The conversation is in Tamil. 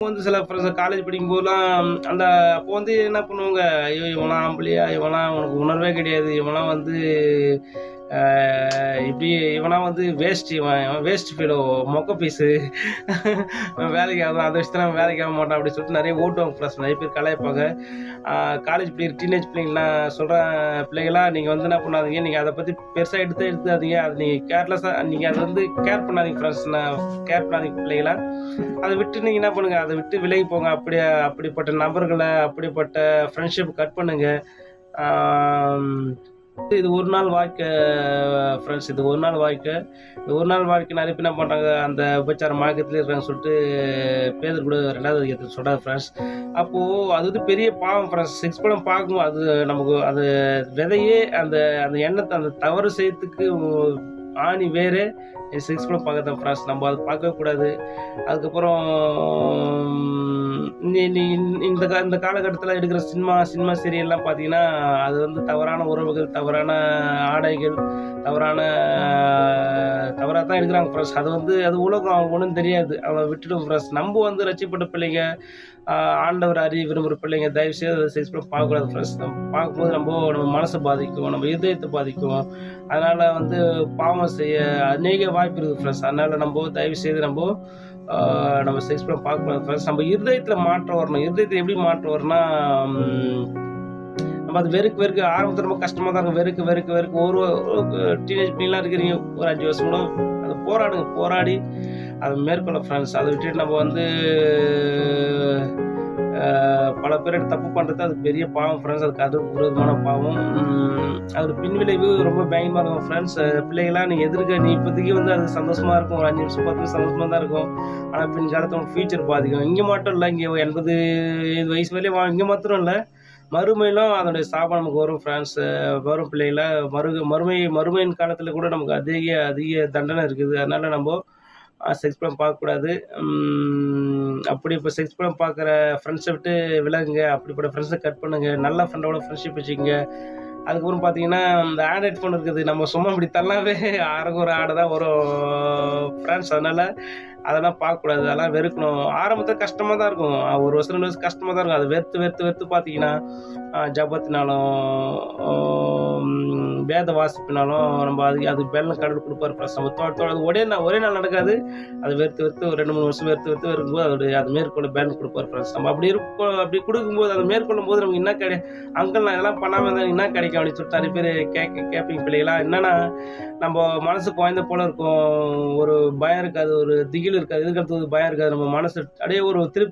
வந்து சில ஃப்ரெண்ட்ஸ் காலேஜ் படிக்கும்போதெல்லாம் அப்போ வந்து என்ன பண்ணுவாங்க, ஐயோ! இவன்லாம் ஆம்பளையா? இவன்லாம் உனக்கு உணர்வே கிடையாது. இவன்லாம் வந்து அ இப்படி இவன்லாம் வந்து வேஸ்ட் இவன் வேஸ்ட் ஃபெலோ மொக்க பீஸு. வேலைக்கு ஆகாது. அந்த விஷயத்துல அவன் வேலைக்கு ஆக மாட்டான் அப்படின்னு சொல்லிட்டு நெறைய ஓட்டுவாங்க ஃப்ரெண்ட்ஸ். நெறைய பேர் கலாய்ப்பாங்க. காலேஜ் பிள்ளைங்க, டீனேஜ் பிள்ளைங்கலாம் நான் சொல்றேன் பிள்ளைங்களா, நீங்க வந்து என்ன பண்ணாதீங்க, நீங்க அத பத்தி பெருசா எடுத்துக்காதீங்க. அது நீங்க கேர்லெஸ்ஸா நீங்க அத வந்து கேர் பண்ணாதீங்க ஃப்ரெண்ட்ஸ். கேர் பண்ணாதீங்க பிள்ளைங்களா. அத விட்டு நீங்க என்ன பண்ணுங்க, அத விட்டு விலகி போங்க. அப்படிப்பட்ட நபர்கள, அப்படிப்பட்ட ஃப்ரெண்ட்ஷிப் கட் பண்ணுங்க. ஆம். இது ஒரு நாள் வாழ்க்கை ஃப்ரெண்ட்ஸ். இது ஒரு நாள் வாழ்க்கை. இந்த ஒரு நாள் வாழ்க்கை நெறைய பேர் என்ன பண்றாங்க, அந்த விபச்சார மயக்கத்திலே இருக்காங்கன்னு சொல்லிட்டு பேதர் கூட 2வது அதிகாரத்துல சொல்றாரு ஃப்ரெண்ட்ஸ். அப்போ அது வந்து பெரிய பாவம் ஃப்ரெண்ட்ஸ். செக்ஸ் படம் பார்க்கும்போது அது நமக்கு அது விதையே அந்த அந்த எண்ணத்த அந்த தவறு செய்யறதுக்கு ஆணி வேரே செக்ஸ் படம் பார்க்கறது தான் ஃப்ரெண்ட்ஸ். நம்ம அத பார்க்கவே கூடாது. அதுக்கப்புறம் நீ நீ இந்த காலகட்டத்தில எடுக்கிற சினிமா சீரியல்லாம் பார்த்தீங்கன்னா, அது வந்து தவறான உறவுகள், தவறான ஆடைகள், தவறான தவறா தான் எடுக்குறாங்க ஃப்ரெண்ட்ஸ். அது வந்து அது உலகம் அவங்களுக்கு ஒண்ணும் தெரியாது. அவங்கள விட்டுடுங்க ஃப்ரெண்ட்ஸ். நம்ப வந்து ரட்சிக்கப்பட்ட பிள்ளைங்க, ஆ ஆண்டவர் அறிய விரும்புற பிள்ளைங்க, தயவு செய்து அத செக்ஸ் படம் பார்க்கக்கூடாது ஃப்ரெண்ட்ஸ். நம்ம பார்க்கும்போது நம்ம மனச பாதிக்கும், நம்ம இதயத்த பாதிக்கும். அதனால வந்து பாவம் செய்ய அநேக வாய்ப்பு இருக்குது ஃப்ரெண்ட்ஸ். அதனால தயவு செய்து ஆ நம்ம செக்ஸ் படம் பார்க்கக்கூடாது ஃப்ரெண்ட்ஸ். நம்ம இருதயத்தில மாற்றம் வரணும். இருதயத்தில எப்படி மாற்றம் வரும்னா, ம் நம்ம அது வெறுக்க ஆரம்பத்தில ரொம்ப கஷ்டமா தான் இருக்கும். வெறுக்க ஒரு டீனேஜ் பிள்ளைங்கலாம் இருக்கிறீங்க. ஒரு 5 வருஷம் கூட அத போராடுங்க. போராடி அத மேற்கொள்ள ஃப்ரெண்ட்ஸ். அத விட்டுட்டு நம்ம வந்து பல பேர் தப்பு பண்றது அது பெரிய பாவம் ஃப்ரெண்ட்ஸ். அது விரோதமான பாவம். அது பின்விளைவு ரொம்ப பயங்கரமா இருக்கும் ஃப்ரெண்ட்ஸ். பிள்ளைகளா நீ இப்போதைக்கு வந்து அது சந்தோஷமா இருக்கும். ஒரு 5 நிமிஷம் 10 நிமிஷம் சந்தோஷமா தான் இருக்கும். ஆனா பின்காலத்துல உங்க ஃபியூச்சர் பாதிக்கும். இங்க மட்டும் இல்ல. இங்க 80 வயசு வரையும் இங்க மாத்திரம் இல்ல. மறுமையிலும் அதனுடைய சாபம் நமக்கு வரும் ஃப்ரெண்ட்ஸ். வரும் பிள்ளைகளா மறுமையின் காலத்துல கூட நமக்கு அதிக அதிக தண்டனை இருக்குது. அதனால செக்ஸ் படம் பார்க்கக்கூடாது. அப்படி இப்ப செக்ஸ் படம் பார்க்குற ஃப்ரெண்ட்ஸ விட்டு விலகுங்க. அப்படிப்பட்ட ஃப்ரெண்ட்ஸ கட் பண்ணுங்க. நல்ல ஃப்ரெண்டோட ஃப்ரெண்ட்ஷிப் வச்சுக்கங்க. அதுக்கப்புறம் பார்த்தீங்கன்னா, இந்த ஆண்ட்ராய்ட் ஃபோன் இருக்குது. நம்ம சும்மா இப்படி தள்ளாவே ஆறக்கு ஒரு ஆடு தான் வரும் ஃப்ரெண்ட்ஸ். அதனால அதெல்லாம் பார்க்கக்கூடாது. அதெல்லாம் வெறுக்கணும். ஆரம்பத்தில கஷ்டமா தான் இருக்கும். 1 வருஷம் 2 வருஷம் கஷ்டமா தான் இருக்கும். அத வெறுத்து பார்த்தீங்கன்னா, ஜெபத்தினாலும், வேத வாசிப்பினாலும் நம்ம அதுக்கு பலன் கடவுள் குடுப்பாரு ஃப்ரெண்ட்ஸ். நம்ம அது ஒரே நாள் நடக்காது. அது வெறுத்து ஒரு 2, 3 வருஷம் வெறுத்து இருக்கும்போது அது மேற்கொள்ள பேலன்ஸ் குடுப்பாரு ஃப்ரெண்ட்ஸ். நம்ம அப்படி குடுக்கும்போது, அத மேற்கொள்ளும்போது நமக்கு என்ன அங்கிள் நான் இதெல்லாம் பண்ணாம இருந்தா என்ன கிடைக்கும்? அப்படின்னு சொல்லிட்டு நெறைய பேரு கேட்பீங்க பிள்ளைகளா. என்னன்னா, நம்ம மனசு குழந்தை போல இருக்கும். ஒரு பயம் இருக்காது. ஒரு திகில் இருக்காது. எதிர்காலத்துக்கு பயம் இருக்காது. நம்ம மனசு அப்படியே ஒரு திருப்தி